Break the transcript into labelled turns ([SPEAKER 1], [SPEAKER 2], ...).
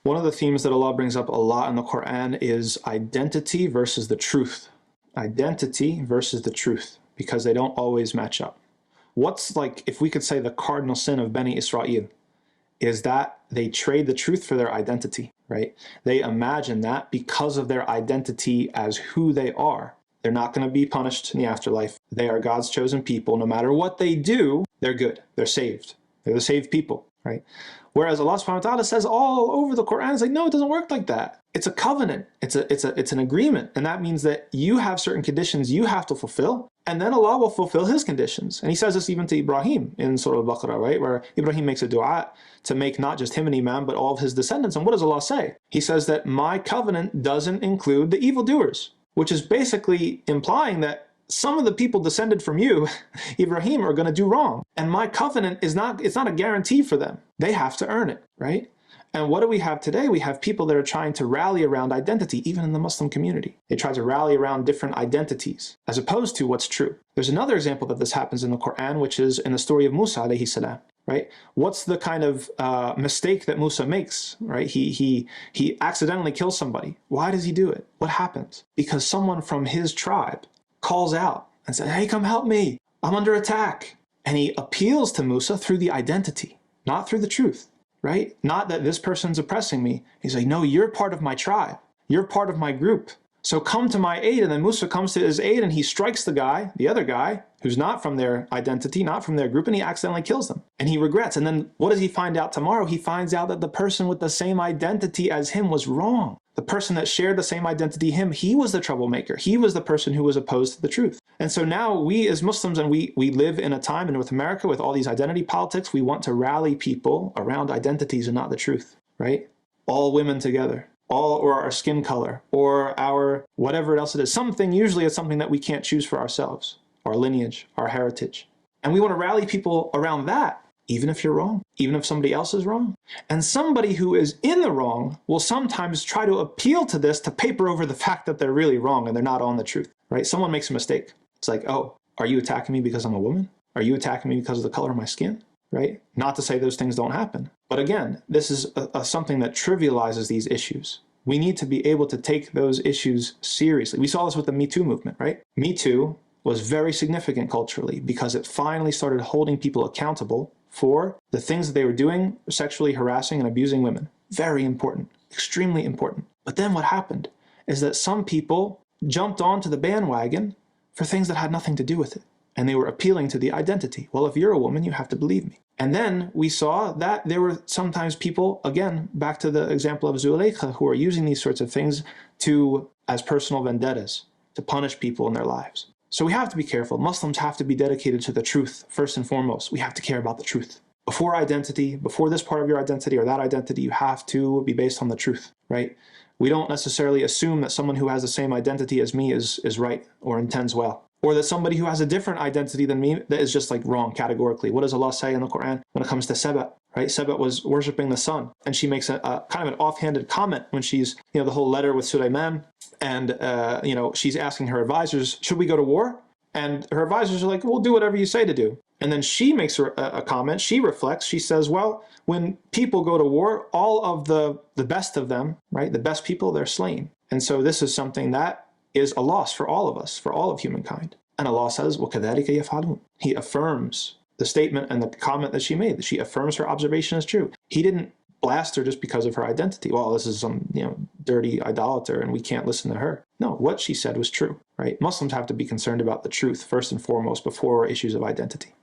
[SPEAKER 1] One of the themes that Allah brings up a lot in the Quran is identity versus the truth. Identity versus the truth, because they don't always match up. What's, like, if we could say, the cardinal sin of Bani Israel is that they trade the truth for their identity, right? They imagine that because of their identity as who they are, they're not going to be punished in the afterlife. They are God's chosen people. No matter what they do, they're good. They're saved. They're the saved people, right? Whereas Allah subhanahu wa ta'ala says all over the Quran, it's like, no, it doesn't work like that. It's a covenant. It's an agreement. And that means that you have certain conditions you have to fulfill, and then Allah will fulfill his conditions. And he says this even to Ibrahim in Surah Al-Baqarah, right? Where Ibrahim makes a dua to make not just him an imam, but all of his descendants. And what does Allah say? He says that my covenant doesn't include the evildoers, which is basically implying that some of the people descended from you, Ibrahim, are going to do wrong. And my covenant is not, it's not a guarantee for them. They have to earn it, right? And what do we have today? We have people that are trying to rally around identity, even in the Muslim community. They try to rally around different identities, as opposed to what's true. There's another example that this happens in the Quran, which is in the story of Musa alayhi salam, right? What's the kind of mistake that Musa makes, right? He accidentally kills somebody. Why does he do it? What happens? Because someone from his tribe calls out and says, hey, come help me. I'm under attack. And he appeals to Musa through the identity, not through the truth, right? Not that this person's oppressing me. He's like, no, you're part of my tribe. You're part of my group. So come to my aid. And then Musa comes to his aid and he strikes the guy, the other guy, who's not from their identity, not from their group, and he accidentally kills them. And he regrets. And then what does he find out tomorrow? He finds out that the person with the same identity as him was wrong. The person that shared the same identity him, he was the troublemaker. He was the person who was opposed to the truth. And so now we as Muslims, and we live in a time in North America with all these identity politics, we want to rally people around identities and not the truth, right? All women together, or our skin color, or our whatever else it is. Something, usually it's something that we can't choose for ourselves, our lineage, our heritage. And we want to rally people around that, even if you're wrong, even if somebody else is wrong. And somebody who is in the wrong will sometimes try to appeal to this to paper over the fact that they're really wrong and they're not on the truth, right? Someone makes a mistake. It's like, oh, are you attacking me because I'm a woman? Are you attacking me because of the color of my skin, right? Not to say those things don't happen. But again, this is something that trivializes these issues. We need to be able to take those issues seriously. We saw this with the Me Too movement, right? Me Too was very significant culturally because it finally started holding people accountable for the things that they were doing, sexually harassing and abusing women. Very important, extremely important. But then what happened is that some people jumped onto the bandwagon for things that had nothing to do with it. And they were appealing to the identity. Well, if you're a woman, you have to believe me. And then we saw that there were sometimes people, again, back to the example of Zuleika, who are using these sorts of things as personal vendettas, to punish people in their lives. So we have to be careful. Muslims have to be dedicated to the truth, first and foremost. We have to care about the truth. Before identity, before this part of your identity or that identity, you have to be based on the truth, right? We don't necessarily assume that someone who has the same identity as me is right or intends well. Or that somebody who has a different identity than me that is just like wrong categorically. What does Allah say in the Quran when it comes to Saba, right? Saba was worshiping the sun, and she makes a kind of an offhanded comment when she's, the whole letter with Sulaiman, and she's asking her advisors, should we go to war? And her advisors are like, we'll do whatever you say to do. And then she makes a comment, she reflects, she says, well, when people go to war, all of the best of them, right, the best people, they're slain. And so this is something that is a loss for all of us, for all of humankind. And Allah says, وَكَذَلِكَ يَفْعَلُونَ. He affirms the statement and the comment that she made, that she affirms her observation as true. He didn't blast her just because of her identity. Well, this is some dirty idolater and we can't listen to her. No, what she said was true, right? Muslims have to be concerned about the truth first and foremost before issues of identity.